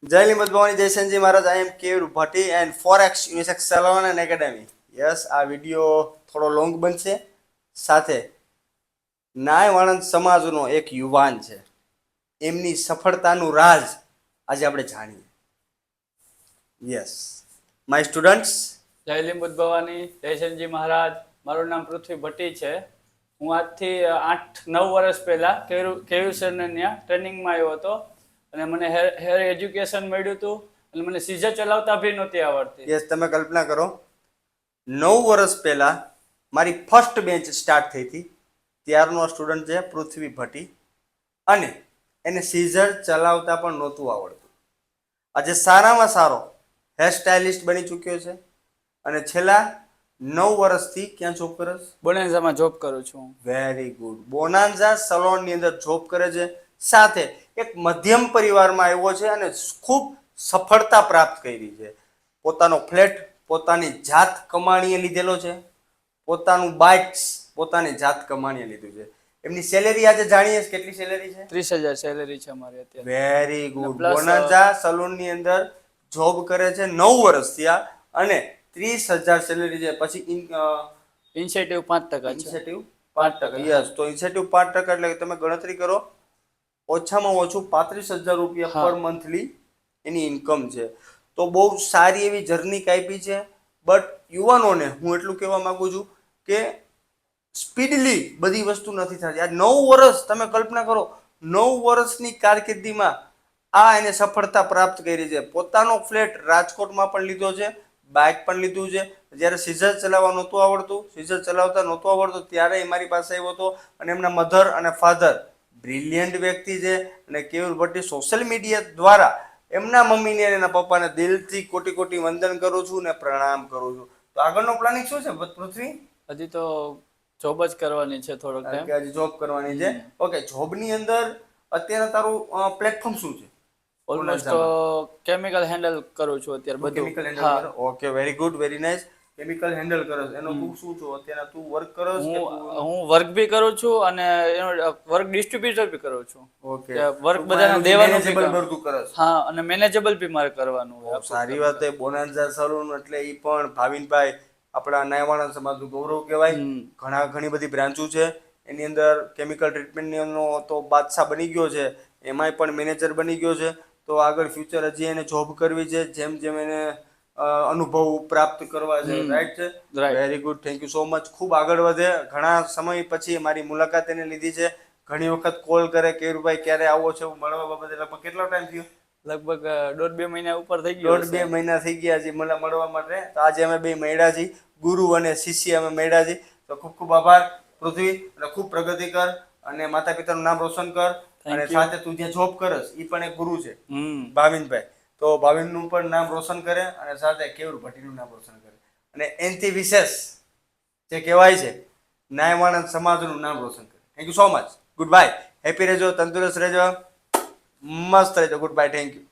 Jai Limit Bhavani Jai Sanjay Maharaj. I am K. Bhatti and Forex Unisex Salon and Academy. Yes આ video થોડો long બનશે. સાથે નાય વાણંદ સમાજનો એક યુવાન છે, એમની સફળતાનું રાજ આજે આપણે જાણીએ. યસ માય સ્ટુડન્ટ્સ, જય લીંબુદ ભવાની, જય સંજી મહારાજ. મારું નામ પૃથ્વી ભટ્ટી છે. હું આજથી 8-9 વર્ષ પહેલા કેયુ સરને ત્યાં ટ્રેનિંગમાં આવ્યો હતો અને મને હેર એજ્યુકેશન મળ્યું હતું અને મને સીઝર ચલાવતા બી નહોતી આવડતી. યસ તમે કલ્પના કરો, 9 વર્ષ પહેલા મારી ફર્સ્ટ બેન્ચ સ્ટાર્ટ થઈ હતી. ત્યારનો સ્ટુડન્ટ છે પૃથ્વી ભટ્ટી, અને એને સીઝર ચલાવતા પણ નહોતું આવડતું. આજે સારામાં સારો હેર સ્ટાઇલિસ્ટ બની ચૂક્યો છે અને છેલ્લા 9 વર્ષથી ક્યાં જોબ કરે છે? બોનેન્ઝામાં જોબ કરું છું. Very good. બોનાન્ઝા સલોનની અંદર જોબ કરે છે. સાથે એક મધ્યમ પરિવારમાં આવ્યો છે અને ખૂબ સફળતા પ્રાપ્ત કરી છે. પોતાનો ફ્લેટ પોતાની જાત કમાણીએ લીધેલો છે, પોતાનું બાઇક્સ પોતાની જાત કમાણીએ લીધું છે. એમની સેલેરી આજે જાણીએ કેટલી સેલેરી છે? 30,000 સેલેરી છે અમારી અત્યારે. Very good. બોનાન્ઝા સલૂનની અંદર જોબ કરે છે 9 વર્ષ થયા અને 30,000 સેલેરી છે. પછી ઇન્સેન્ટિવ 5% છે. ઇન્સેન્ટિવ 5%. યસ, તો ઇન્સેન્ટિવ 5% એટલે તમે ગણતરી કરો, ઓછામાં ઓછું 35,000 રૂપિયા પર મંથલી એની ઇન્કમ છે. તો બહુ સારી એવી જર્ની કાપી છે. બટ યુવાનોને હું એટલું કહેવા માંગુ છું કે સ્પીડલી બધી વસ્તુ નથી થતી. આ 9 વર્ષ તમે કલ્પના કરો, 9 વર્ષની કારકિર્દીમાં આ એને સફળતા પ્રાપ્ત કરી છે. પોતાનો ફ્લેટ રાજકોટમાં પણ લીધો છે, બાઇક પણ લીધું છે. જ્યારે સીઝર ચલાવવા નહોતું આવડતું, સીઝર ચલાવતા નહોતું આવડતું ત્યારે એ મારી પાસે આવ્યો હતો અને એમના મધર અને ફાધર બ્રિલિયન્ટ વ્યક્તિ છે અને કેયુર ભટ્ટી સોશિયલ મીડિયા દ્વારા એમના મમ્મીને અને એના પપ્પાને દિલથી કોટી કોટી વંદન કરું છું ને પ્રણામ કરું છું. તો આગળનો પ્લાનિંગ શું છે પૃથ્વી? હજી તો જોબ જ કરવાની છે થોડોક ટાઈમ. હજી જોબ કરવાની છે. ઓકે, જોબની અંદર અત્યારે તારું પ્લેટફોર્મ શું છે? ઓલમોસ્ટ કેમિકલ હેન્ડલ કરું છું અત્યારે બધું. કેમિકલ હેન્ડલ કરો. Okay, very good, very nice. Chemical handle કરો. એનો તું શું છો અત્યારે? તું વર્ક કરો છો? હું વર્ક બી કરું છું અને એનો વર્ક ડિસ્ટ્રીબ્યુટર બી કરું છું. ઓકે, વર્ક બધાને દેવાનું બી મેનેજેબલ બધું કરે છે. હા, અને મેનેજેબલ બી મારે કરવાનું હોય. સારી વાત છે. બોનાન્ઝા સલૂન એટલે ઈ પણ ભાવિનભાઈ આપણા નાયવાણા સમાજનું ગૌરવ કહેવાય. ઘણી બધી બ્રાન્ચો છે. એની અંદર કેમિકલ ટ્રીટમેન્ટનો તો બાદશાહ બની ગયો છે, એમાંય પણ મેનેજર બની ગયો છે. તો આગળ ફ્યુચર હજી એને જોબ કરવી છે, જેમ જેમ એને અનુભવ પ્રાપ્ત કરવા છે. રાઈટ છે. Very good, thank you so much. ખૂબ આગળ વધે. ઘણા સમય પછી મારી મુલાકાત એને લીધી છે. ઘણી વખત કોલ કરે, કેરુભાઈ ક્યારે આવો છે મળવા બાબતે. લગભગ કેટલો ટાઈમ થયો? લગભગ 1.5-2 મહિના ઉપર થઈ ગયો. 1.5-2 મહિના થઈ ગયા છે મળવા માટે. તો આજે અમે બે મળ્યા છીએ, ગુરુ અને શિષ્ય અમે મળ્યા છીએ. તો ખૂબ ખૂબ આભાર પૃથ્વી, અને ખૂબ પ્રગતિ કર અને માતા પિતાનું નામ રોશન કર. અને સાથે તું જે જોબ કરસ એ પણ એક ગુરુ છે ભાવિનભાઈ. તો ભાવિનનું પણ નામ રોશન કરે અને સાથે કેયુર ભટ્ટીનું નામ રોશન કરે. અને એનથી વિશેષ જે કહેવાય છે નાયવાણંદ સમાજનું નામ રોશન કરે. Thank you so much. Good bye. Happy રહેજો, તંદુરસ્ત રહેજો, મસ્ત રહેજો. Good bye. Thank you.